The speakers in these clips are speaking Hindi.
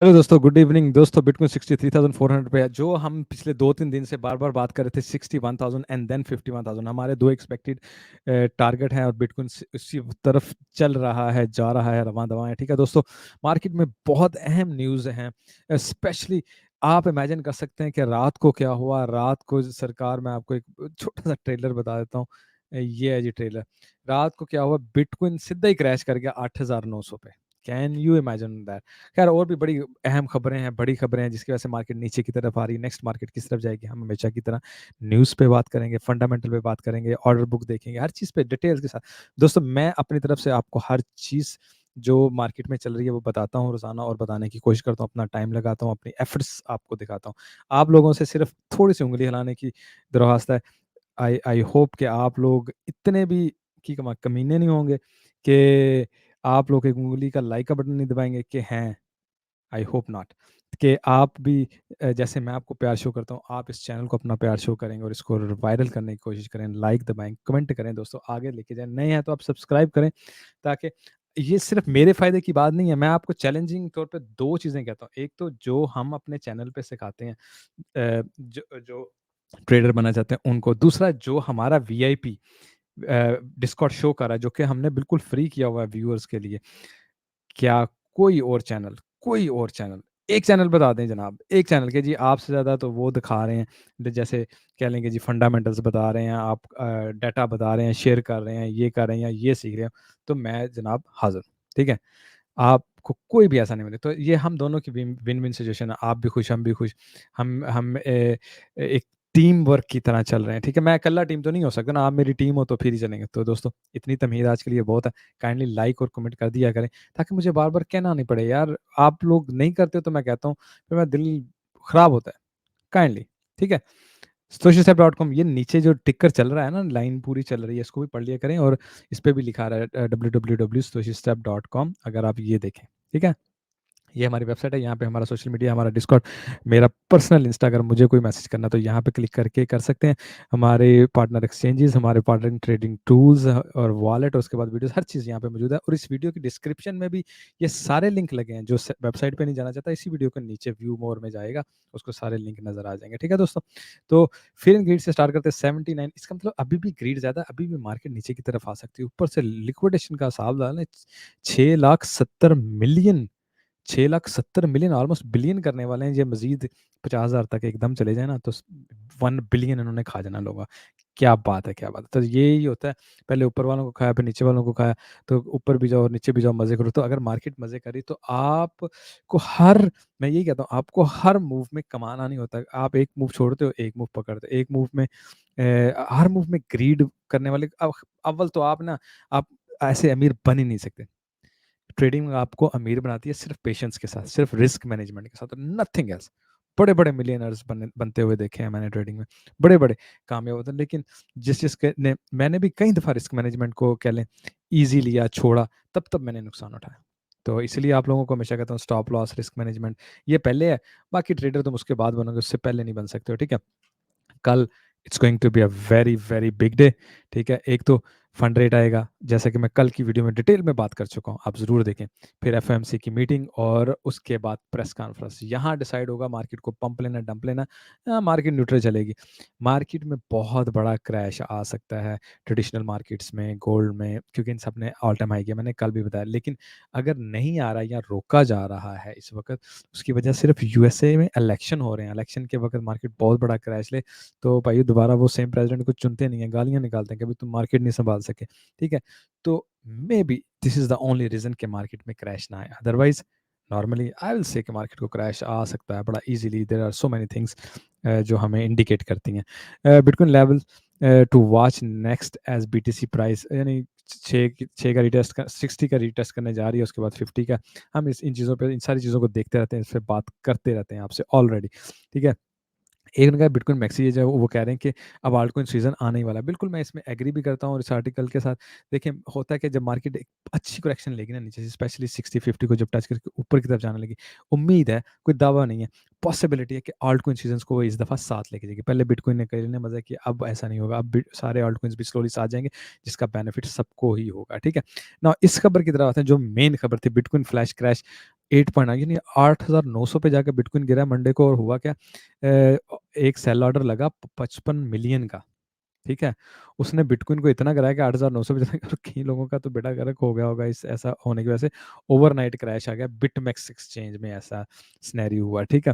हेलो दोस्तों, गुड इवनिंग दोस्तों। बिटकॉइन 63,400 पे है। जो हम पिछले 2-3 दिन से बार बार बात कर रहे थे, 61,000 एंड देन 51,000, हमारे दो एक्सपेक्टेड टारगेट हैं और बिटकॉइन उसी तरफ चल रहा है, जा रहा है, रवां दवां है। ठीक है दोस्तों, मार्केट में बहुत अहम न्यूज़ हैं। स्पेशली आप इमेजिन कर सकते हैं कि रात को क्या हुआ। रात को सरकार, मैं आपको एक छोटा सा ट्रेलर बता देता हूँ। ये है जी ट्रेलर। रात को क्या हुआ, बिटकॉइन सीधा ही क्रैश कर गया 8,900 पे। Can you imagine that. खैर, और भी बड़ी अहम खबरें हैं, बड़ी खबरें हैं जिसकी वजह से मार्केट नीचे की तरफ आ रही है। नेक्स्ट मार्केट किस तरफ जाएगी, हम हमेशा की तरह न्यूज़ पे बात करेंगे, फंडामेंटल पे बात करेंगे, ऑर्डर बुक देखेंगे, हर चीज़ पे डिटेल्स के साथ। दोस्तों, मैं अपनी तरफ से आपको हर चीज़ जो मार्केट में चल रही है वो बताता हूँ रोजाना, और बताने की कोशिश करता हूँ, अपना टाइम लगाता हूँ, अपनी एफर्ट्स आपको दिखाता हूँ। आप लोगों से सिर्फ थोड़ी सी उंगली हिलाने की दरख्वास्त है। आई आई होप कि आप लोग इतने भी कमीने नहीं होंगे कि आप लोग एक उंगली का लाइक का बटन नहीं दबाएंगे कि हैं। आई होप नॉट कि आप भी जैसे मैं आपको प्यार शो करता हूँ, आप इस चैनल को अपना प्यार शो करेंगे और इसको वायरल करने की कोशिश करें। लाइक दबाएं, कमेंट करें दोस्तों, आगे लेके जाएं। नए हैं तो आप सब्सक्राइब करें, ताकि ये सिर्फ मेरे फायदे की बात नहीं है। मैं आपको चैलेंजिंग तौर पे दो चीज़ें कहता हूँ। एक तो जो हम अपने चैनल पे सिखाते हैं, जो जो ट्रेडर बनना चाहते हैं उनको। दूसरा, जो हमारा वीआईपी डिस्कॉर्ड शो कर रहा है, जो कि हमने बिल्कुल फ्री किया हुआ है व्यूअर्स के लिए। क्या कोई और चैनल, एक चैनल बता दें जनाब, एक चैनल के जी आपसे ज़्यादा तो वो दिखा रहे हैं। जैसे कह लेंगे जी फंडामेंटल्स बता रहे हैं, आप डाटा बता रहे हैं, शेयर कर रहे हैं, ये कर रहे हैं या ये सीख रहे हैं, तो मैं जनाब हाजिर। ठीक है, आपको कोई भी ऐसा नहीं मिले तो ये हम दोनों की विन विन विन सिचुएशन है। आप भी खुश, हम भी खुश। हम एक टीम वर्क की तरह चल रहे हैं। ठीक है, मैं अकेला टीम तो नहीं हो सकता ना, आप मेरी टीम हो तो फिर ही चलेंगे। तो दोस्तों, इतनी तमहीद आज के लिए बहुत है। काइंडली लाइक और कमेंट कर दिया करें, ताकि मुझे बार बार कहना नहीं पड़े यार। आप लोग नहीं करते हो तो मैं कहता हूँ, फिर मेरा दिल खराब होता है। काइंडली, ठीक है। socialstep.com, ये नीचे जो टिकर चल रहा है ना, लाइन पूरी चल रही है, इसको भी पढ़ लिया करें। और इस पे भी लिखा रहा है www.socialstep.com, अगर आप ये देखें। ठीक है, ये हमारी वेबसाइट है। यहाँ पे हमारा सोशल मीडिया, हमारा डिस्कॉर्ड, मेरा पर्सनल इंस्टाग्राम, मुझे कोई मैसेज करना तो यहाँ पे क्लिक करके कर सकते हैं। हमारे पार्टनर एक्सचेंजेस, हमारे पार्टनर ट्रेडिंग टूल्स और वॉलेट, और उसके बाद वीडियोस, हर चीज़ यहाँ पे मौजूद है। और इस वीडियो की डिस्क्रिप्शन में भी ये सारे लिंक लगे हैं। जो वेबसाइट पे नहीं जाना चाहता, इसी वीडियो के नीचे व्यू मोर में जाएगा, उसको सारे लिंक नजर आ जाएंगे। ठीक है दोस्तों, तो फिर इन ग्रीड से स्टार्ट करते हैं। 79, इसका मतलब अभी भी ग्रीड ज़्यादा, अभी भी मार्केट नीचे की तरफ आ सकती है। ऊपर से लिक्विडेशन का हिसाब डालें, 6,70,000,000, 6,70,000,000, ऑलमोस्ट बिलियन करने वाले हैं। ये मजीद 50,000 तक एकदम चले जाए ना, तो 1 बिलियन इन्होंने खा जाना लोगों। क्या बात है, क्या बात है। तो यही होता है, पहले ऊपर वालों को खाया, फिर नीचे वालों को खाया। तो ऊपर भी जाओ, नीचे भी जाओ, मजे करो। तो अगर मार्केट मजे करी तो आपको हर, मैं यही कहता हूँ, आपको हर मूव में कमाना नहीं होता। आप एक मूव छोड़ते हो, एक मूव पकड़ते हो, एक मूव में हर मूव में ग्रीड करने वाले अव्वल तो आप ना, आप ऐसे अमीर बन ही नहीं सकते। ट्रेडिंग आपको अमीर बनाती है सिर्फ पेशेंस के साथ, सिर्फ रिस्क मैनेजमेंट के साथ, नथिंग एल्स। बड़े बड़े मिलियनर्स बनते हुए देखे हैं मैंने ट्रेडिंग में, बड़े बड़े कामयाब होते हैं। लेकिन जिसके ने मैंने भी कई दफ़ा रिस्क मैनेजमेंट को कह लें ईजी लिया, छोड़ा, तब तब मैंने नुकसान उठाया। तो इसलिए आप लोगों को हमेशा कहता हूँ, स्टॉप लॉस, रिस्क मैनेजमेंट, ये पहले है। बाकी ट्रेडर तुम उसके बाद बनोगे, उससे पहले नहीं बन सकते हो। ठीक है, कल it's going to be a very very big day. ठीक है, एक तो फंड रेट आएगा, जैसा कि मैं कल की वीडियो में डिटेल में बात कर चुका हूँ, आप ज़रूर देखें। फिर एफओएमसी की मीटिंग, और उसके बाद प्रेस कॉन्फ्रेंस। यहाँ डिसाइड होगा मार्केट को पंप लेना, डंप लेना, या मार्केट न्यूट्रल चलेगी। मार्केट में बहुत बड़ा क्रैश आ सकता है, ट्रेडिशनल मार्केट्स में, गोल्ड में, क्योंकि इन सब ने ऑल टाइम हाई किया, मैंने कल भी बताया। लेकिन अगर नहीं आ रहा या रोका जा रहा है इस वक्त, उसकी वजह सिर्फ यूएसए में इलेक्शन हो रहे हैं। इलेक्शन के वक्त मार्केट बहुत बड़ा क्रैश ले, तो भाई दोबारा वो सेम प्रेसिडेंट को चुनते नहीं है, गालियां निकालते हैं कि भाई तुम मार्केट नहीं संभाल सके। ठीक है, तो maybe this is the only reason कि मार्केट में क्रैश ना आए। Otherwise normally I will say कि मार्केट को क्रैश आ सकता है बड़ा easily. There are so many things जो हमें इंडिकेट करती हैं। Bitcoin level to watch next as BTC price, यानी छः का रिटेस्ट कर, 60 का रिटेस्ट करने जा रही है, उसके बाद 50 का। हम इन चीज़ों पे, इन सारी चीज़ों को देखते रहते हैं, इस पर बात करते रहते हैं आपसे ऑलरेडी। ठीक है, एक उनका बिटकॉइन मैक्सी है, जो वो कह रहे हैं कि अब आल्टकॉइन सीजन आने ही वाला है। बिल्कुल मैं इसमें एग्री भी करता हूँ, और इस आर्टिकल के साथ देखिए, होता है कि जब मार्केट एक अच्छी करेक्शन लेगी ना नीचे से, स्पेशली 60-50 को जब टच करके ऊपर की तरफ जाने लगी, उम्मीद है, कोई दावा नहीं है, पॉसिबिलिटी है कि आल्टकॉइन सीजन को वो इस दफ़ा साथ लेके जाएगी। पहले बिटकॉइन ने कई ने मजा किया, अब ऐसा नहीं होगा। अब सारे आल्टकॉइन्स भी स्लोली साथ जाएंगे, जिसका बेनिफिट सबको ही होगा। ठीक है ना, इस खबर की तरफ आते हैं, जो मेन खबर थी, बिटकॉइन फ्लैश क्रैश। 8 पॉइंट यानी 8,900 पे जाके बिटकॉइन गिरा मंडे को, और हुआ क्या, एक सेल ऑर्डर लगा 55 मिलियन का, ठीक है। उसने बिटकॉइन को इतना कराया कि 8,900 पे चला गया, और कई लोगों का तो बेड़ा गर्क हो गया होगा इस ऐसा होने की वजह से। ओवरनाइट क्रैश आ गया बिटमैक्स एक्सचेंज में, ऐसा सिनेरियो हुआ, ठीक है।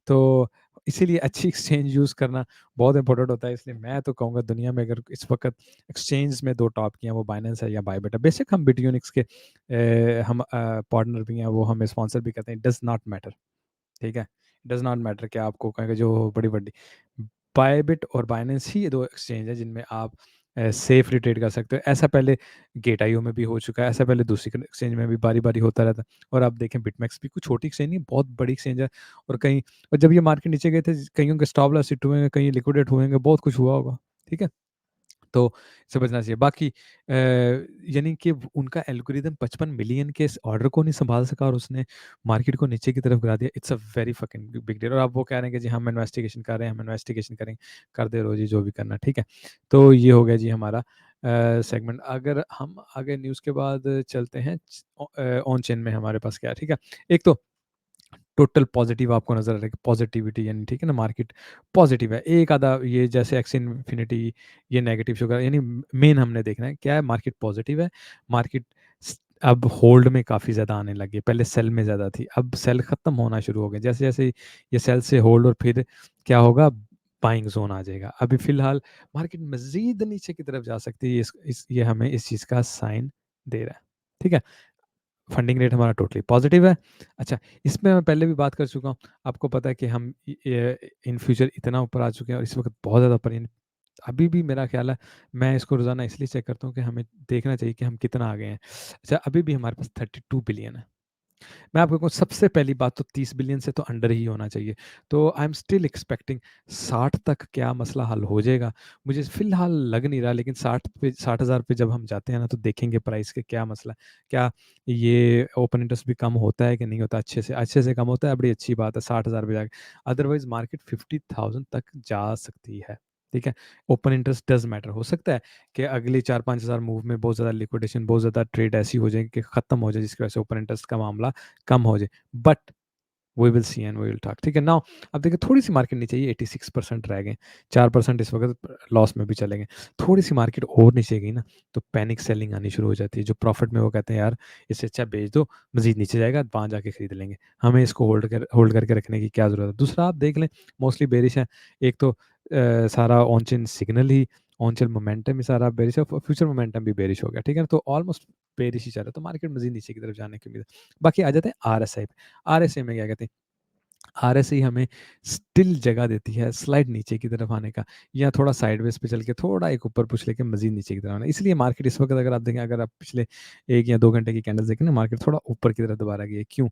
तो इसीलिए अच्छी एक्सचेंज यूज़ करना बहुत इंपॉर्टेंट होता है। इसलिए मैं तो कहूँगा दुनिया में अगर इस वक्त एक्सचेंज में दो टॉप की हैं, वो बाइनेंस है या बायबिट है। बेशक हम बिटयूनिक्स के हम पार्टनर भी हैं, वो हमें स्पॉन्सर भी करते हैं, डज नॉट मैटर, ठीक है। डज नॉट मैटर कि आपको कहेंगे जो बड़ी बड़ी बायबिट और बाइनेंस ही ये दो एक्सचेंज है जिनमें आप सेफली ट्रेड कर सकते हो। ऐसा पहले गेट आईओ में भी हो चुका है, ऐसा पहले दूसरी एक्सचेंज में भी बारी बारी होता रहता है। और आप देखें बिटमैक्स भी कुछ छोटी एक्सचेंज नहीं, बहुत बड़ी एक्सचेंज है। और कहीं, और जब ये मार्केट नीचे गए थे, कईयों के स्टॉप लॉस हिट हुए हैं, कहीं लिक्विडेट हुए हैं, बहुत कुछ हुआ होगा, ठीक है। तो इसे बचना चाहिए। बाकी यानी कि उनका एल्गोरिदम 55 मिलियन के इस ऑर्डर को नहीं संभाल सका, और उसने मार्केट को नीचे की तरफ गिरा दिया। It's a very fucking big deal. और आप वो कह रहे हैं कि जी हम इन्वेस्टिगेशन कर रहे हैं, हम इन्वेस्टिगेशन करेंगे, कर दे रहो जी जो भी करना, ठीक है। तो ये हो गया जी हमारा सेगमेंट। अगर हम आगे न्यूज़ के बाद चलते हैं, ऑन चेन में हमारे पास क्या है, ठीक है। एक तो टोटल पॉजिटिव आपको नजर आ रहा है, पॉजिटिविटी यानी, ठीक है ना, मार्केट पॉजिटिव है। एक आधा ये जैसे एक्स इन्फिनिटी ये नेगेटिव शुगर, यानी मेन हमने देखना है क्या है, मार्केट पॉजिटिव है। मार्केट अब होल्ड में काफ़ी ज़्यादा आने लगी है, पहले सेल में ज़्यादा थी, अब सेल खत्म होना शुरू हो गया। जैसे जैसे ये सेल से होल्ड, और फिर क्या होगा, बाइंग जोन आ जाएगा। अभी फिलहाल मार्केट मजीद नीचे की तरफ जा सकती है, ये हमें इस चीज़ का साइन दे रहा है, ठीक है। फंडिंग रेट हमारा टोटली पॉजिटिव है। अच्छा, इसमें मैं पहले भी बात कर चुका हूँ। आपको पता है कि हम इन फ्यूचर इतना ऊपर आ चुके हैं, और इस वक्त बहुत ज़्यादा ऊपर, यानी अभी भी मेरा ख्याल है, मैं इसको रोज़ाना इसलिए चेक करता हूँ कि हमें देखना चाहिए कि हम कितना आ गए हैं। अच्छा, अभी भी हमारे पास 32 बिलियन है। मैं आपको कहूँ सबसे पहली बात तो 30 बिलियन से तो अंडर ही होना चाहिए। तो आई एम स्टिल एक्सपेक्टिंग 60 तक क्या मसला हल हो जाएगा, मुझे फिलहाल लग नहीं रहा। लेकिन 60,000 पे जब हम जाते हैं ना, तो देखेंगे प्राइस के क्या मसला है। क्या ये ओपन इंटरेस्ट भी कम होता है कि नहीं होता, अच्छे से कम होता है, बड़ी अच्छी बात है 60,000 पे जाके। अदरवाइज मार्केट 50,000 तक जा सकती है, ठीक है। Open interest does matter. हो सकता है कि अगले 4-5 हज़ार मूव में बहुत ज़्यादा लिक्विडेशन, बहुत ज़्यादा ट्रेड ऐसी हो जाए कि ख़त्म हो जाए, जिसकी वजह से ओपन इंटरेस्ट का मामला कम हो जाए। But we will see and we will talk, ठीक है। नाउ अब देखिए थोड़ी सी मार्केट नीचे, ये 86% रह गए, 4% इस वक्त लॉस में भी चले गए। थोड़ी सी मार्केट और नीचे गई ना, तो पैनिक सेलिंग आनी शुरू हो जाती है। जो प्रॉफिट में वो कहते हैं यार इससे अच्छा बेच दो, मजीद नीचे जाएगा वहाँ जाके खरीद लेंगे, हमें इसको होल्ड करके रखने की क्या ज़रूरत है। दूसरा आप देख लें, मोस्टली बेरिश है। एक तो सारा ऑन चेन सिग्नल ही, ऑन चेन मोमेंटम ही सारा बेरिश है, फ्यूचर मोमेंटम भी बेरिश हो गया, ठीक है ना। तो ऑलमोस्ट बेरिश ही चल रहा है, तो मार्केट मजीद नीचे की तरफ जाने की उम्मीद है। बाकी आ जाते हैं आरएसआई पे। आरएसआई में क्या कहते हैं, आरएसआई हमें स्टिल जगह देती है स्लाइड नीचे की तरफ आने का, या थोड़ा साइडवेज पे चल के थोड़ा एक ऊपर पुश लेके मजीद नीचे की तरफ आना। इसलिए मार्केट इस वक्त अगर आप देखें, अगर आप पिछले 1 या 2 घंटे की कैंडल्स देखें ना, मार्केट थोड़ा ऊपर की तरफ दोबारा गई है। क्यों?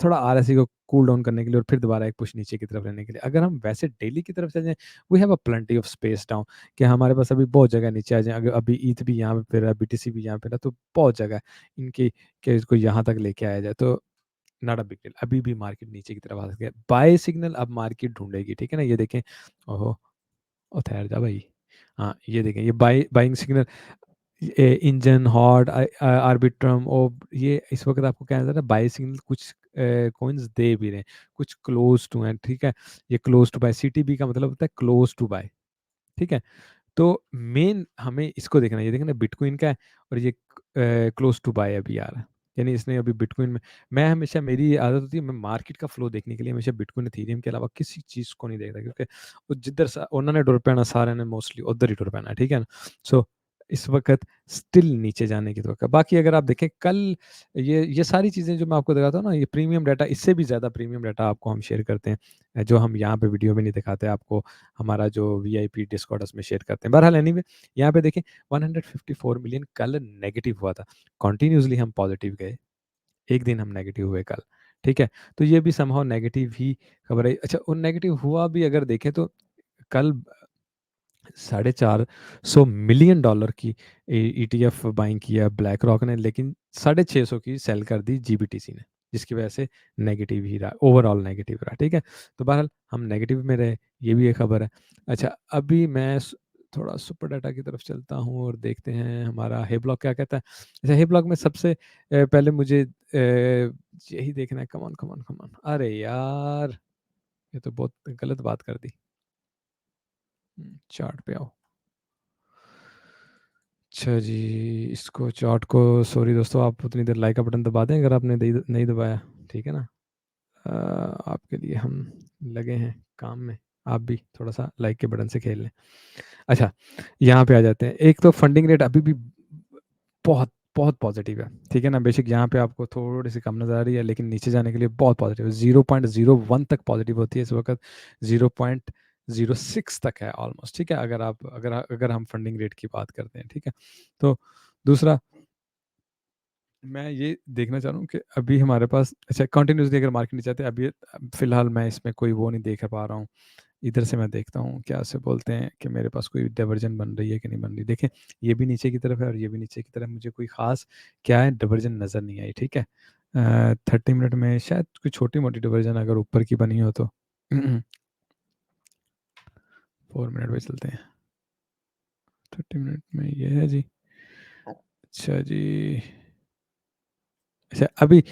थोड़ा आरएसआई को कूल डाउन करने के लिए, और फिर दोबारा एक पुश नीचे की तरफ लेने के लिए। अगर हम वैसे डेली की तरफ चले जाएं, we have a plenty of space down, कि हमारे पास अभी बहुत जगह नीचे आ जाए। अगर अभी ईथ भी यहाँ पे फिर रहा है, बीटीसी भी यहाँ पे रहा, तो बहुत जगह है इनकी कि इसको यहाँ तक लेके आया जाए। तो नॉट अ बिग डील, अभी भी मार्केट नीचे की तरफ आ सकती है। बाय सिग्नल अब मार्केट ढूंढेगी, ठीक है ना। ये देखें, ओहो, ओ ठहर जा भाई, हाँ ये देखें, ये buying signal, engine hot, Arbitrum, और ये इस वक्त आपको क्या नजर है, बाय सिग्नल कुछ कॉइन्स दे भी रहे हैं, कुछ क्लोज टू हैं, ठीक है। ये क्लोज टू बाय, सीटीबी का मतलब होता है क्लोज टू बाय, ठीक है। तो मेन हमें इसको देखना है, ये देखना बिटकॉइन का है, और ये क्लोज टू बाय अभी आ रहा है, यानी इसने अभी बिटकॉइन में, मैं हमेशा, मेरी ये आदत होती है, मैं मार्केट का फ्लो देखने के लिए हमेशा बिटकॉइन इथेरियम के अलावा किसी चीज़ को नहीं देखता, क्योंकि वो जिधर उन्होंने डर पैना सारे ने मोस्टली उधर ही डर पैना है, ठीक है ना। सो इस वक्त स्टिल नीचे जाने की तो। बाकी अगर आप देखें कल, ये सारी चीज़ें जो मैं आपको दिखाता हूँ ना, ये प्रीमियम डाटा, इससे भी ज़्यादा प्रीमियम डाटा आपको हम शेयर करते हैं, जो हम यहाँ पे वीडियो में नहीं दिखाते आपको, हमारा जो वीआईपी डिस्कॉर्ड उसमें शेयर करते हैं। बहरहाल एनीवे, यहाँ पे देखें 154 मिलियन कल नेगेटिव हुआ था, कॉन्टिन्यूसली हम पॉजिटिव गए, एक दिन हम नेगेटिव हुए कल, ठीक है। तो ये भी समहाउ नेगेटिव ही खबर है। अच्छा, और नेगेटिव हुआ भी अगर देखें तो कल $450 मिलियन की ईटीएफ बाइंग किया ब्लैक रॉक ने, लेकिन 650 की सेल कर दी जीबीटीसी ने, जिसकी वजह से नेगेटिव ही रहा, ओवरऑल नेगेटिव रहा, ठीक है। तो बहरहाल हम नेगेटिव में रहे, ये भी एक खबर है। अच्छा, अभी मैं थोड़ा सुपर डाटा की तरफ चलता हूँ और देखते हैं हमारा हे ब्लॉक क्या कहता है। अच्छा, हे ब्लॉक में सबसे पहले मुझे यही देखना है, come on come on come on, अरे यार ये तो बहुत गलत बात कर दी। चार्ट पे आओ। अच्छा जी, इसको चार्ट को, सॉरी दोस्तों, आप उतनी देर लाइक का बटन दबा दें अगर आपने नहीं दबाया, ठीक है ना। आपके लिए हम लगे हैं काम में, आप भी थोड़ा सा लाइक के बटन से खेल लें। अच्छा, यहाँ पे आ जाते हैं। एक तो फंडिंग रेट अभी भी बहुत बहुत पॉजिटिव है, ठीक है ना। बेशक यहाँ पे आपको थोड़ी सी कम नज़र आ रही है, लेकिन नीचे जाने के लिए बहुत पॉजिटिव है। 0.01 तक पॉजिटिव होती है इस वक्त, 0.06 तक है ऑलमोस्ट, ठीक है। अगर हम फंडिंग रेट की बात करते हैं, ठीक है। तो दूसरा मैं ये देखना चाह रहा हूँ कि अभी हमारे पास, अच्छा कंटिन्यूसली अगर मार्केट नीचे आते हैं, अभी फिलहाल मैं इसमें कोई वो नहीं देख पा रहा हूँ। इधर से मैं देखता हूँ क्या से बोलते हैं कि मेरे पास कोई डाइवर्जन बन रही है कि नहीं बन रही। देखें, ये भी नीचे की तरफ है और ये भी नीचे की तरफ, मुझे कोई खास क्या है डाइवर्जन नज़र नहीं आई, ठीक है। 30 मिनट में शायद कोई छोटी मोटी डाइवर्जन अगर ऊपर की बनी हो तो 4 मिनट पे चलते हैं। 30 मिनट में ये है जी। अच्छा जी, अच्छा अभी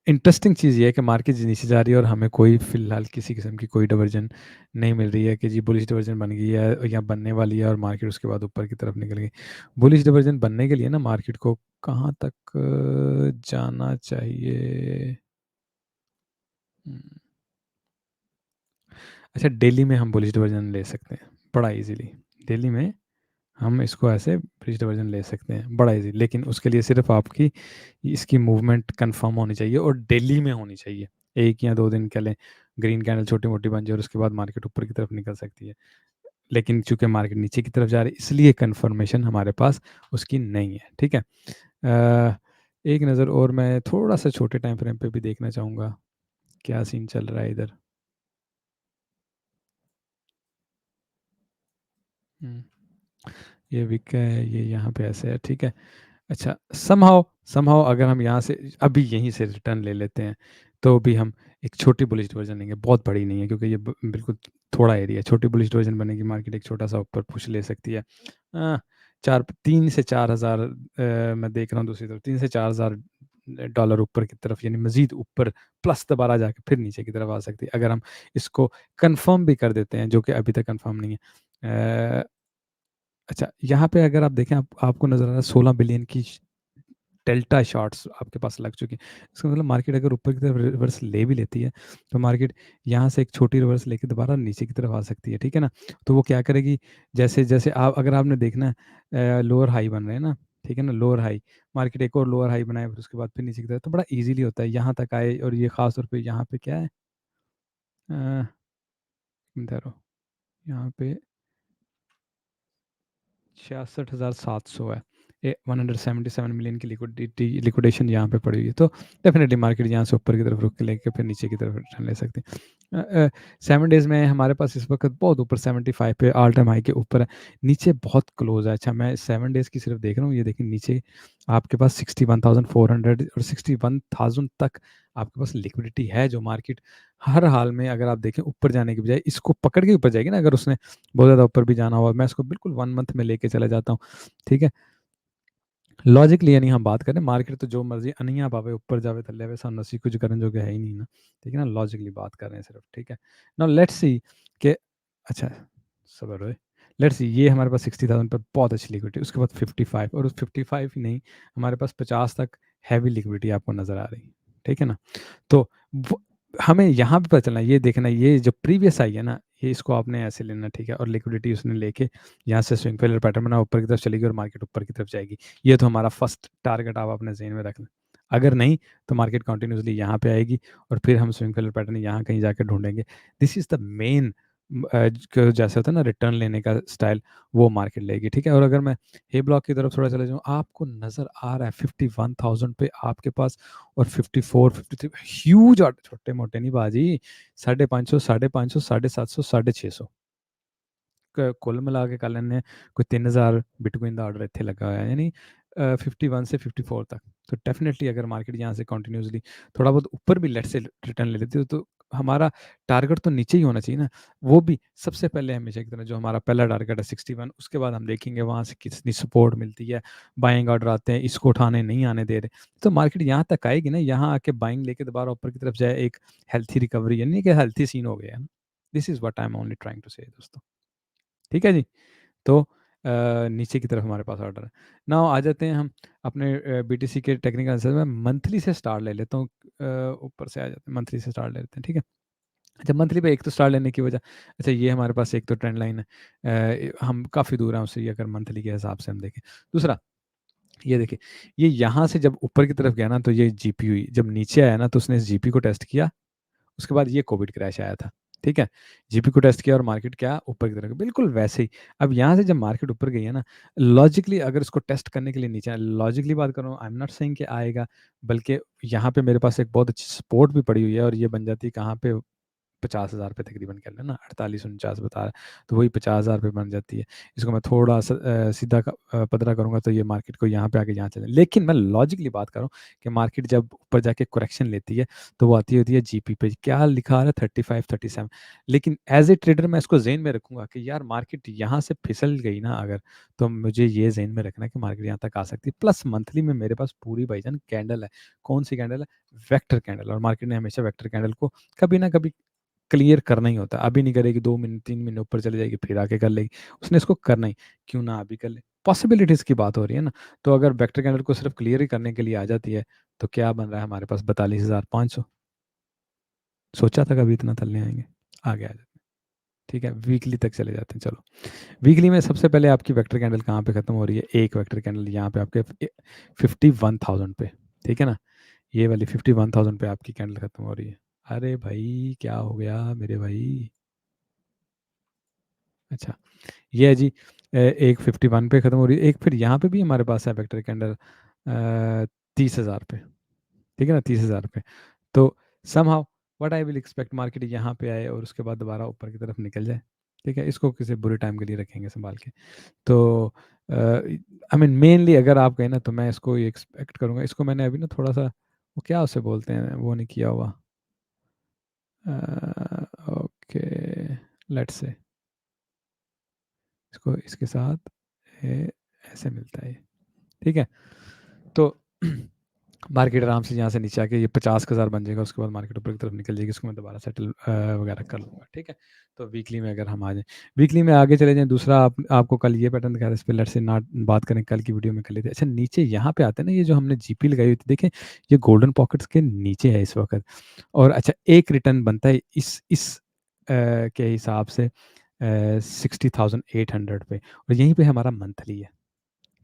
इंटरेस्टिंग चीज़ ये है कि मार्केट नीचे जा रही है और हमें कोई फिलहाल किसी किस्म की कोई डाइवर्जन नहीं मिल रही है कि जी बुलिश डाइवर्जन बन गई है या बनने वाली है और मार्केट उसके बाद ऊपर की तरफ निकल गई। बुलिश डाइवर्जन बनने के लिए ना मार्केट को कहाँ तक जाना चाहिए। हम्म, अच्छा, डेली में हम बुलिश डाइवर्जन ले सकते हैं बड़ा इजीली। डेली में हम इसको ऐसे बुलिश डाइवर्जन ले सकते हैं बड़ा इजी, लेकिन उसके लिए सिर्फ आपकी इसकी मूवमेंट कंफर्म होनी चाहिए और डेली में होनी चाहिए। 1 या 2 दिन के लिए ग्रीन कैंडल छोटी मोटी बन जाए और उसके बाद मार्केट ऊपर की तरफ निकल सकती है, लेकिन चूंकि मार्केट नीचे की तरफ जा रही है इसलिए कंफर्मेशन हमारे पास उसकी नहीं है, ठीक है। एक नज़र और मैं थोड़ा सा छोटे टाइम फ्रेम पे भी देखना चाहूँगा क्या सीन चल रहा है इधर। ये वीक है, ये यहाँ पे ऐसे है, ठीक है। अच्छा, समहाउ समहाउ अगर हम यहाँ से अभी यहीं से रिटर्न ले लेते हैं तो भी हम एक छोटी बुलिश डिवर्जन लेंगे, बहुत बड़ी नहीं है क्योंकि ये बिल्कुल थोड़ा एरिया है। छोटी बुलिश डिवर्जन बनेगी, मार्केट एक छोटा सा ऊपर पुश ले सकती है। आ, 3 से 4 हज़ार मैं देख रहा हूँ दूसरी तरफ, $3 से 4 हज़ार ऊपर की तरफ, यानी मजीद ऊपर प्लस दोबारा जाके फिर नीचे की तरफ आ सकती है अगर हम इसको कंफर्म भी कर देते हैं, जो कि अभी तक कंफर्म नहीं है। अच्छा, यहाँ पे अगर आप देखें, आपको नज़र आ रहा है 16 बिलियन की डेल्टा शॉट्स आपके पास लग चुकी हैं। इसका मतलब मार्केट अगर ऊपर की तरफ रिवर्स ले भी लेती है तो मार्केट यहाँ से एक छोटी रिवर्स लेके दोबारा नीचे की तरफ आ सकती है, ठीक है ना। तो वो क्या करेगी, जैसे जैसे आप अगर आपने देखना है लोअर हाई बन रहे हैं ना, ठीक है ना, लोअर हाई, मार्केट एक और लोअर हाई बनाए फिर उसके बाद फिर नीचे की तरफ, तो बड़ा ईजिली होता है यहाँ तक आए। और ये खास तौर पर यहाँ पे क्या है, इधर हो, यहाँ पे 66,700 है। 177 मिलियन की लिक्विडेशन यहाँ पे पड़ी हुई है, तो डेफिनेटली मार्केट यहाँ से ऊपर की तरफ रुक के लेके फिर नीचे की तरफ रिटर्न ले सकते हैं। 7 डेज में हमारे पास इस वक्त बहुत ऊपर 75 पे ऑल टाइम हाई के ऊपर है, नीचे बहुत क्लोज है। अच्छा, मैं 7 डेज की सिर्फ देख रहा हूँ, ये देखिए नीचे आपके पास 61,400 और 61,000 तक आपके पास लिक्विडिटी है, जो मार्केट हर हाल में अगर आप देखें ऊपर जाने की बजाय इसको पकड़ के ऊपर जाएगी ना। अगर उसने बहुत ज़्यादा ऊपर भी जाना हुआ, मैं इसको बिल्कुल 1 मंथ में लेके चला जाता हूँ, ठीक है। लॉजिकली यानी हम बात करें, मार्केट तो जो मर्जी अनिया पावे ऊपर जावे थल्ले वे सन नसी कुछ करने जो है ही नहीं ना, ठीक है ना। लॉजिकली बात कर रहे हैं सिर्फ, ठीक है। नाउ लेट्स सी कि, अच्छा सबर है, लेट्स सी ये हमारे पास 60,000 पर बहुत अच्छी लिक्विडिटी, उसके बाद 55 और उस 55 ही नहीं, हमारे पास 50 तक हैवी लिक्विडिटी आपको नज़र आ रही, ठीक है ना। तो हमें यहाँ पे पता चलना, ये देखना, ये जो प्रीवियस आई है ना, ये इसको आपने ऐसे लेना, ठीक है। और लिक्विडिटी उसने लेके यहाँ से स्विंग फेलियर पैटर्न बना ऊपर की तरफ चलेगी और मार्केट ऊपर की तरफ जाएगी। ये तो हमारा फर्स्ट टारगेट आप अपने जहन में रख लें। अगर नहीं तो मार्केट कंटिन्यूसली यहाँ पे आएगी और फिर हम स्विंग फेलियर पैटर्न यहाँ कहीं जाकर ढूंढेंगे। दिस इज़ द मेन, जैसे होता है ना रिटर्न लेने का स्टाइल, वो मार्केट लेगी, ठीक है। और अगर मैं हे ब्लॉक की तरफ थोड़ा चले जाऊँ, आपको नज़र आ रहा है 51,000 पे आपके पास, और 54 53 ह्यूज ऑर्डर, छोटे मोटे नहीं बाजी, 550 550 750 650 कुल मिला के कल ने कोई 3,000 बिटकॉइन का ऑर्डर इतने लगा हुआ है, यानी 51 से 54 तक। तो डेफिनेटली अगर मार्केट यहाँ से कंटिन्यूसली थोड़ा बहुत ऊपर भी लेट से रिटर्न ले लेती हो तो हमारा टारगेट तो नीचे ही होना चाहिए ना, वो भी सबसे पहले हमेशा की तरह जो हमारा पहला टारगेट है 61, उसके बाद हम देखेंगे वहाँ से कितनी सपोर्ट मिलती है, बाइंग ऑर्डर आते हैं, इसको उठाने नहीं आने दे रहे, तो मार्केट यहाँ तक आएगी ना, यहाँ आके बाइंग लेके दोबारा ऊपर की तरफ जाए, एक हेल्थी रिकवरी, यानी कि हेल्थी सीन हो गया है ना। This is what I am only trying to say दोस्तों। ठीक है जी। तो नीचे की तरफ हमारे पास ऑर्डर है। नाउ आ जाते हैं हम अपने बीटीसी के टेक्निकल एनालिसिस में, मंथली से स्टार्ट ले लेता हूँ, ऊपर से आ जाते हैं, मंथली से स्टार्ट ले लेते हैं, ठीक है। अच्छा, मंथली पे एक तो स्टार्ट लेने की वजह, अच्छा ये हमारे पास एक तो ट्रेंड लाइन है, हम काफ़ी दूर हैं उससे, ये अगर मंथली के हिसाब से हम देखें। दूसरा, ये देखिए, ये यहाँ से जब ऊपर की तरफ गया ना, तो ये जीपी हुई, जब नीचे आया ना तो उसने इस जीपी को टेस्ट किया, उसके बाद ये कोविड क्रैश आया था, ठीक है। जीपी को टेस्ट किया और मार्केट क्या ऊपर की तरफ, बिल्कुल वैसे ही। अब यहाँ से जब मार्केट ऊपर गई है ना, लॉजिकली अगर इसको टेस्ट करने के लिए नीचे, लॉजिकली बात कर रहा हूँ, आई एम नॉट सेइंग कि आएगा, बल्कि यहाँ पे मेरे पास एक बहुत अच्छी सपोर्ट भी पड़ी हुई है, और ये बन जाती है कहाँ पे, 50,000 पे तकरीबन कर लेना, 48-49 बता रहा है, तो वही 50,000 पे बन जाती है। इसको मैं थोड़ा सा सीधा पतला करूँगा तो ये मार्केट को यहाँ पे आके यहाँ चले, लेकिन मैं लॉजिकली बात कर रहा हूँ कि मार्केट जब ऊपर जाके करेक्शन लेती है तो वो आती होती है जीपी पे, क्या लिखा आ रहा है 35-37, लेकिन एज ए ट्रेडर मैं इसको जेन में रखूंगा कि यार मार्केट यहाँ से फिसल गई ना अगर, तो मुझे ये जेन में रखना है कि मार्केट यहाँ तक आ सकती है। प्लस मंथली में मेरे पास पूरी भाईजान कैंडल है, कौन सी कैंडल है, वेक्टर कैंडल, और मार्केट ने हमेशा वेक्टर कैंडल को कभी ना कभी क्लियर करना ही होता है। अभी नहीं करेगी, 2 महीने 3 महीने ऊपर चले जाएगी, फिर आके कर लेगी, उसने इसको करना ही, क्यों ना अभी कर ले, पॉसिबिलिटीज की बात हो रही है ना। तो अगर वेक्टर कैंडल को सिर्फ क्लियर ही करने के लिए आ जाती है, तो क्या बन रहा है हमारे पास, 42,500, सोचा था कभी इतना थल्ले आएंगे, आगे आ जाते हैं। ठीक है, वीकली तक चले जाते हैं, चलो। वीकली में सबसे पहले आपकी वेक्टर कैंडल कहाँ पे खत्म हो रही है, एक वेक्टर कैंडल यहाँ पे आपके 51,000 पे, ठीक है ना, ये वाली 51,000 पे आपकी कैंडल खत्म हो रही है। अरे भाई क्या हो गया मेरे भाई, अच्छा, ये है जी, एक 51 पे खत्म हो रही है, एक फिर यहाँ पे भी हमारे पास है वेक्टर कैंडल 30,000 पे, ठीक है ना, 30,000 पे। तो somehow what I will expect, market यहाँ पे आए और उसके बाद दोबारा ऊपर की तरफ निकल जाए, ठीक है, इसको किसी बुरे टाइम के लिए रखेंगे संभाल के। तो आई मीन मेनली अगर आप कहें ना, तो मैं इसको एक्सपेक्ट करूंगा, इसको मैंने अभी ना थोड़ा सा, वो क्या उसे बोलते हैं, वो नहीं किया हुआ, ओके, लेट्स से इसको इसके साथ ऐसे मिलता है, ठीक है। तो मार्केट आराम से यहाँ से नीचे आके ये 50,000 बन जाएगा, उसके बाद मार्केट ऊपर की तरफ निकल जाएगी, उसको मैं दोबारा सेटल वगैरह कर लूँगा, ठीक है। तो वीकली में अगर हम आ जाएं, वीकली में आगे चले जाएं, दूसरा आपको कल ये पैटर्न दिखा रहा है, इस पर लेट्स से ना बात करें, कल की वीडियो में कर लेते हैं। अच्छा, नीचे यहाँ पे आते हैं ना, ये जो हमने जीपी लगाई हुई थी, देखें ये गोल्डन पॉकेट्स के नीचे है इस वक्त, और अच्छा एक रिटर्न बनता है इस के हिसाब से 60,800 पे, और यहीं पे हमारा मंथली है,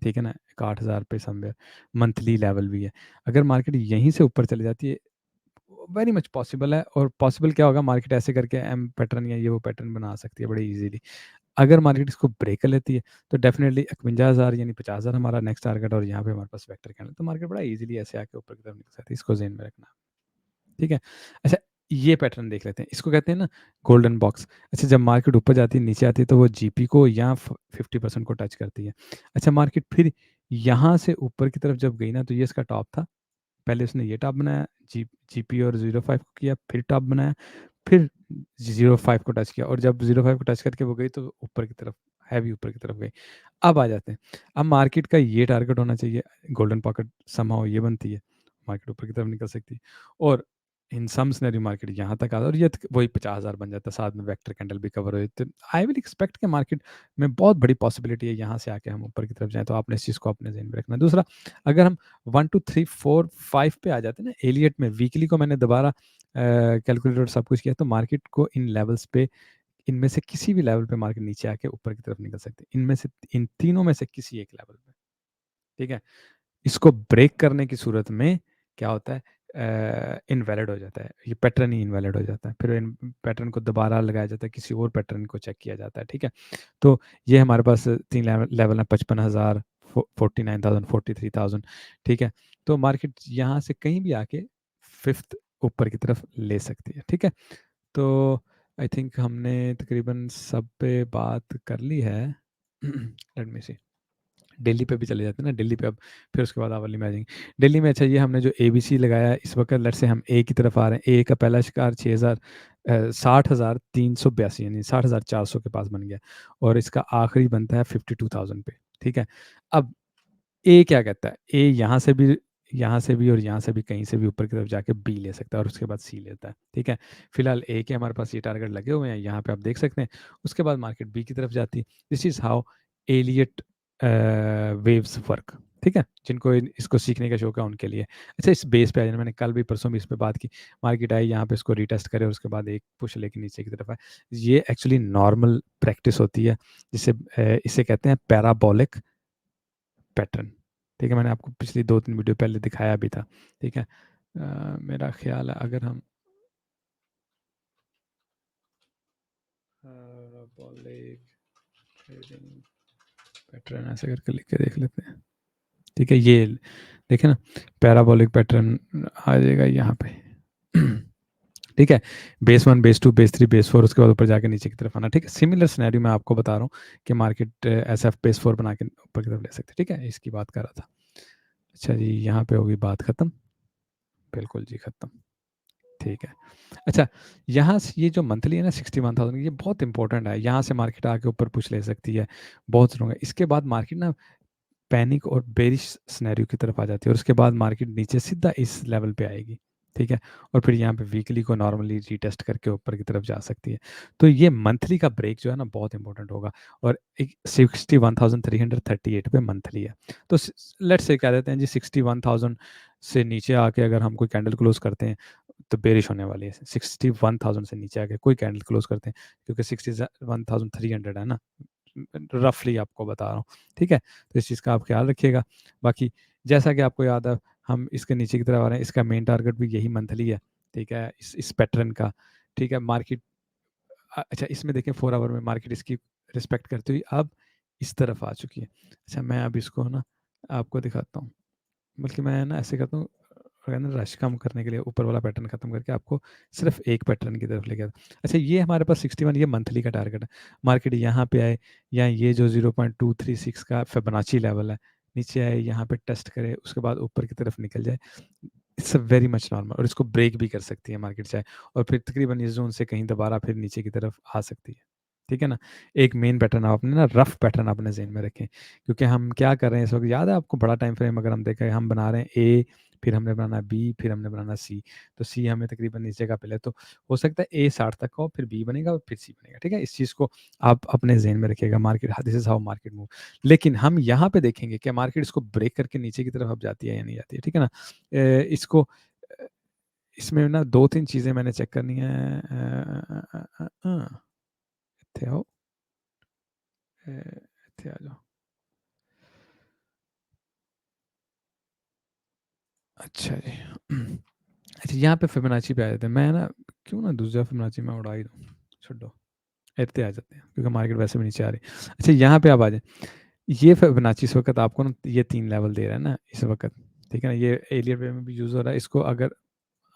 ठीक है ना, 8,000 पे समवेयर मंथली लेवल भी है। अगर मार्केट यहीं से ऊपर चली जाती है, वेरी मच पॉसिबल है, और पॉसिबल क्या होगा, मार्केट ऐसे करके एम पैटर्न या ये वो पैटर्न बना सकती है बड़ी इजीली। अगर मार्केट इसको ब्रेक कर लेती है, तो डेफिनेटली 51,000 यानी 50,000 हमारा नेक्स्ट टारगेट, और यहाँ पे हमारे पास वेक्टर कैंडल, तो मार्केट बड़ा इजीली ऐसे आके ऊपर की तरफ निकल सकती है, इसको जेन में रखना, ठीक है। अच्छा, ये पैटर्न देख लेते हैं, इसको कहते हैं ना गोल्डन बॉक्स। अच्छा, जब मार्केट ऊपर जाती है नीचे आती है, तो वो जीपी को या 50% को टच करती है। अच्छा, मार्केट फिर यहाँ से ऊपर की तरफ जब गई ना, तो ये इसका टॉप था, पहले उसने ये टॉप बनाया, जीपी और 05 को किया, फिर टॉप बनाया, फिर 05 को टच किया, और जब 05 को टच करके वो गई, तो ऊपर की तरफ, हैवी ऊपर की तरफ गई। अब आ जाते हैं, अब मार्केट का ये टारगेट होना चाहिए, गोल्डन पॉकेट समहाउ ये बनती है, मार्केट ऊपर की तरफ निकल सकती है, और इन सम सिनेरियो मार्केट यहाँ तक आता है, और ये वही 50,000 बन जाता है, साथ में वेक्टर कैंडल भी कवर हो जाते, आई विल एक्सपेक्ट कि मार्केट में बहुत बड़ी पॉसिबिलिटी है यहाँ से आके हम ऊपर की तरफ जाएं, तो आपने इस चीज़ को अपने ज़हन में रखना है। दूसरा, अगर हम 1 2 3 4 5 पे आ जाते हैं ना, एलियट में वीकली को मैंने दोबारा कैलकुलेटर सब कुछ किया, तो मार्केट को इन लेवल्स पे, इनमें से किसी भी लेवल पे मार्केट नीचे आके ऊपर की तरफ निकल सकते हैं, इनमें से, इन तीनों में से किसी एक लेवल पे, ठीक है। इसको ब्रेक करने की सूरत में क्या होता है, इनवैलिड हो जाता है, ये पैटर्न ही इनवैलिड हो जाता है, फिर इन पैटर्न को दोबारा लगाया जाता है, किसी और पैटर्न को चेक किया जाता है, ठीक है। तो ये हमारे पास तीन लेवल है, 55,000, 49,000, 43,000, ठीक है। तो मार्केट यहाँ से कहीं भी आके फिफ्थ ऊपर की तरफ ले सकती है, ठीक है। तो आई थिंक हमने तकरीबन सब पे बात कर ली है। लेट मी सी, दिल्ली पे भी चले जाते हैं ना, दिल्ली पे अब फिर उसके बाद आवली में आ जाएंगे। दिल्ली में अच्छा ये हमने जो ABC लगाया है, इस वक्त लेट से हम ए की तरफ आ रहे हैं। ए का पहला शिकार 60,382 यानी 60,400 के पास बन गया, और इसका आखिरी बनता है 52,000 पे। ठीक है, अब ए क्या कहता है, ए यहाँ से भी और यहाँ से भी कहीं से भी ऊपर की तरफ जाके बी ले सकता है और उसके बाद सी लेता है। ठीक है, फिलहाल ए के हमारे पास ये टारगेट लगे हुए हैं, यहाँ पे आप देख सकते हैं। उसके बाद मार्केट बी की तरफ जाती है। This is how Elliott waves work. ठीक है, जिनको इसको सीखने का शौक है उनके लिए। अच्छा, इस बेस पे आ जाना, मैंने कल भी परसों भी इस पे बात की। मार्केट आई यहाँ पे, इसको रीटेस्ट करे और उसके बाद एक पुश लेके नीचे की तरफ आए। ये एक्चुअली नॉर्मल प्रैक्टिस होती है, जिसे इसे कहते हैं पैराबोलिक पैटर्न। ठीक है, मैंने आपको पिछली 2-3 वीडियो पहले दिखाया भी था। ठीक है, मेरा ख्याल है अगर हम पैराबोलिक ट्रेडिंग पैटर्न ऐसे करके लिख के देख लेते हैं। ठीक है, ये देखे ना, पैराबोलिक पैटर्न आ जाएगा यहाँ पे। ठीक है, बेस 1, बेस 2, बेस 3, बेस 4, उसके बाद ऊपर जाके नीचे की तरफ आना। ठीक है, सिमिलर सिनेरियो मैं आपको बता रहा हूँ कि मार्केट SF बेस 4 बना के ऊपर की तरफ ले सकते। ठीक है, इसकी बात कर रहा था। अच्छा जी, यहाँ पे होगी बात खत्म। बिल्कुल जी, खत्म। ठीक है, अच्छा, यहाँ से ये जो मंथली है ना 61,000, ये बहुत इंपॉर्टेंट है। यहाँ से मार्केट आके ऊपर पुश ले सकती है, बहुत स्ट्रॉन्ग है। इसके बाद मार्केट ना पैनिक और बेरिश सिनेरियो की तरफ आ जाती है, और उसके बाद मार्केट नीचे सीधा इस लेवल पे आएगी। ठीक है, और फिर यहाँ पे वीकली को नॉर्मली रीटेस्ट करके ऊपर की तरफ जा सकती है। तो ये मंथली का ब्रेक जो है ना बहुत इंपॉर्टेंट होगा, और एक 61,338 पे मंथली है। तो लेट्स से कह देते हैं जी 61,000 से नीचे आके अगर हम कोई कैंडल क्लोज करते हैं तो बेरिश होने वाली है। 61,000 से नीचे आके कोई कैंडल क्लोज करते हैं, क्योंकि 61,300 है ना, रफली आपको बता रहा हूँ। ठीक है, तो इस चीज़ का आप ख्याल रखिएगा। बाकी जैसा कि आपको याद है, हम इसके नीचे की तरफ आ रहे हैं, इसका मेन टारगेट भी यही मंथली है। ठीक है, इस पैटर्न का। ठीक है, मार्केट अच्छा इसमें देखें 4 आवर में मार्केट इसकी रिस्पेक्ट करते हुए अब इस तरफ आ चुकी है। अच्छा, मैं अब इसको ना आपको दिखाता हूँ, बल्कि मैं ना ऐसे करता हूँ, रश कम करने के लिए ऊपर वाला पैटर्न खत्म करके आपको सिर्फ एक पैटर्न की तरफ लेके आता। अच्छा, ये हमारे पास 61, ये मंथली का टारगेट है। मार्केट यहाँ पे आए, या ये जो 0.236 का फिबोनाची लेवल है, नीचे आए, यहाँ पे टेस्ट करे, उसके बाद ऊपर की तरफ निकल जाए, it's a very much normal, और इसको ब्रेक भी कर सकती है मार्केट चाहे, और फिर तकरीबन इस जोन से कहीं दोबारा फिर नीचे की तरफ आ सकती है। ठीक है ना, एक मेन पैटर्न आप अपने ना रफ पैटर्न अपने जेन में रखें, क्योंकि हम क्या कर रहे हैं इस वक्त, याद है आपको, बड़ा टाइम फ्रेम अगर हम देखें, हम बना रहे हैं ए, फिर हमने बनाना बी, फिर हमने बनाना सी। तो सी हमें तकरीबन नीचे का पहले, तो हो सकता है ए 60 तक हो, फिर बी बनेगा और फिर सी बनेगा। ठीक है, इस चीज़ को आप अपने जेन में रखिएगा। Market, this is how market move. लेकिन हम यहाँ पे देखेंगे कि मार्केट इसको ब्रेक करके नीचे की तरफ अब जाती है या नहीं जाती है। ठीक है ना, इसको इसमें ना 2-3 चीज़ें मैंने चेक करनी है। इत्थे आओ, इत्थे आ जाओ। अच्छा जी, अच्छा यहाँ पे फिबोनाची पे आ जाते हैं। मैं ना क्यों ना दूसरा फिबोनाची मैं उड़ा ही दूँ, छोड़ो, इतने आ जाते हैं क्योंकि मार्केट वैसे भी नीचे आ रही है। अच्छा, यहाँ पे आप आ जाए, ये फिबोनाची इस वक्त आपको ना ये 3 लेवल दे रहा है ना इस वक्त। ठीक है ना, ये एलियर वे में भी यूज़ हो रहा है। इसको अगर,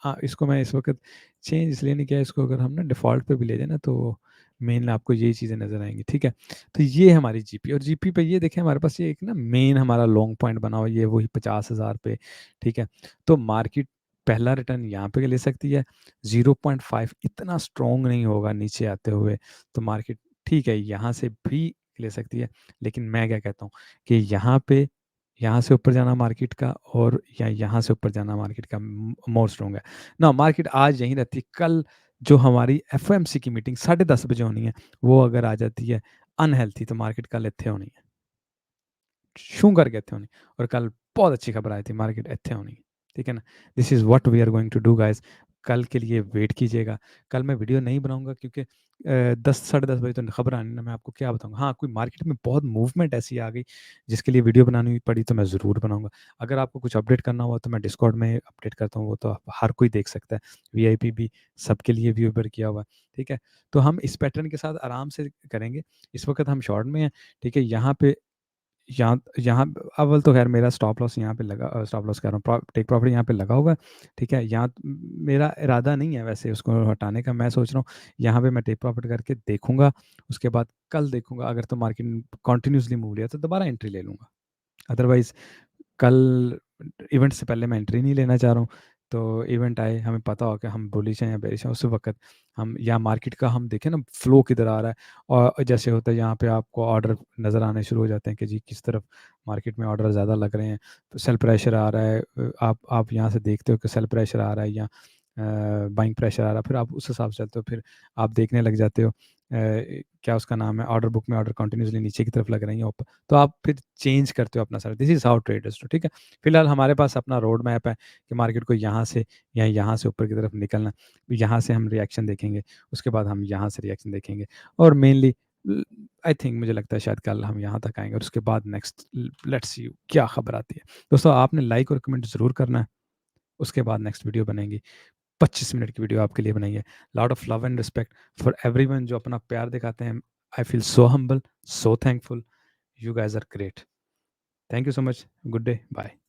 हाँ, इसको मैं इस वक्त चेंज इसलिए नहीं किया, इसको अगर हम ना डिफ़ॉल्ट पे भी ले जाए ना, तो मेन आपको यही चीज़ें नज़र आएंगी। ठीक है, तो ये हमारी जीपी, और जीपी पे ये देखें हमारे पास ये एक ना मेन हमारा लॉन्ग पॉइंट बना हुआ है, ये वही 50,000 पे। ठीक है, तो मार्केट पहला रिटर्न यहाँ पे ले सकती है। 0.5 इतना स्ट्रॉन्ग नहीं होगा नीचे आते हुए, तो मार्केट ठीक है यहाँ से भी ले सकती है। लेकिन मैं क्या कहता हूँ कि यहाँ से ऊपर जाना मार्केट का, और या यहाँ से ऊपर जाना मार्केट का मोर स्ट्रॉन्ग है ना। मार्केट आज यहीं रहती है, कल जो हमारी FOMC की मीटिंग 10:30 बजे होनी है, वो अगर आ जाती है अनहेल्थी, तो मार्केट कल इतने होनी है, शू करके इतने होनी। और कल बहुत अच्छी खबर आई थी, मार्केट इतने होनी है। ठीक है ना, this is what we are going to do guys. कल के लिए वेट कीजिएगा। कल मैं वीडियो नहीं बनाऊंगा क्योंकि 10 साढ़े 10 बजे तो खबर आनी ना, मैं आपको क्या बताऊंगा। हाँ, कोई मार्केट में बहुत मूवमेंट ऐसी आ गई जिसके लिए वीडियो बनानी पड़ी, तो मैं ज़रूर बनाऊंगा। अगर आपको कुछ अपडेट करना हुआ तो मैं डिस्कॉर्ड में अपडेट करता हूँ, वो तो हर कोई देख सकता है, VIP भी सबके लिए व्यूवर किया हुआ है। ठीक है, तो हम इस पैटर्न के साथ आराम से करेंगे। इस वक्त हम शॉर्ट में हैं। ठीक है, यहाँ पे, यहाँ यहाँ अव्वल तो खैर मेरा स्टॉप लॉस यहाँ पे लगा, स्टॉप लॉस कह रहा हूँ, टेक प्रॉफिट यहाँ पे लगा हुआ है। ठीक है, यहाँ मेरा इरादा नहीं है वैसे उसको हटाने का। मैं सोच रहा हूँ यहाँ पे मैं टेक प्रॉफिट करके देखूंगा, उसके बाद कल देखूंगा, अगर तो मार्केट कंटिन्यूसली मूव लिया तो दोबारा एंट्री ले लूंगा। अदरवाइज़ कल इवेंट से पहले मैं एंट्री नहीं लेना चाह रहा हूँ। तो इवेंट आए, हमें पता हो कि हम बुलिश हैं या बेरिश हैं, उस वक़्त हम या मार्केट का हम देखें ना फ्लो किधर आ रहा है, और जैसे होता है यहाँ पे आपको ऑर्डर नज़र आने शुरू हो जाते हैं कि जी किस तरफ मार्केट में ऑर्डर ज़्यादा लग रहे हैं, तो सेल प्रेशर आ रहा है, आप यहाँ से देखते हो कि सेल प्रेशर आ रहा है या बाइंग प्रेशर आ रहा है, फिर आप उस हिसाब से चलते हो, फिर आप देखने लग जाते हो क्या उसका नाम है, ऑर्डर बुक में ऑर्डर कंटिन्यूअसली नीचे की तरफ लग रही हैं ऊपर, तो आप फिर चेंज करते हो अपना सारा। This is how traders do, ठीक है। फिलहाल हमारे पास अपना रोड मैप है कि मार्केट को यहाँ से या यहाँ से ऊपर की तरफ निकलना है। यहाँ से हम रिएक्शन देखेंगे, उसके बाद हम यहाँ से रिएक्शन देखेंगे, और मेनली आई थिंक मुझे लगता है शायद कल हम यहाँ तक आएँगे, और उसके बाद नेक्स्ट लेट्स सी क्या खबर आती है। दोस्तों आपने लाइक और कमेंट ज़रूर करना है, उसके बाद नेक्स्ट वीडियो बनेगी। 25 मिनट की वीडियो आपके लिए बनाई है। Lot of love and respect for everyone जो अपना प्यार दिखाते हैं। I feel so humble, so thankful. You guys are great. Thank you so much. Good day. Bye.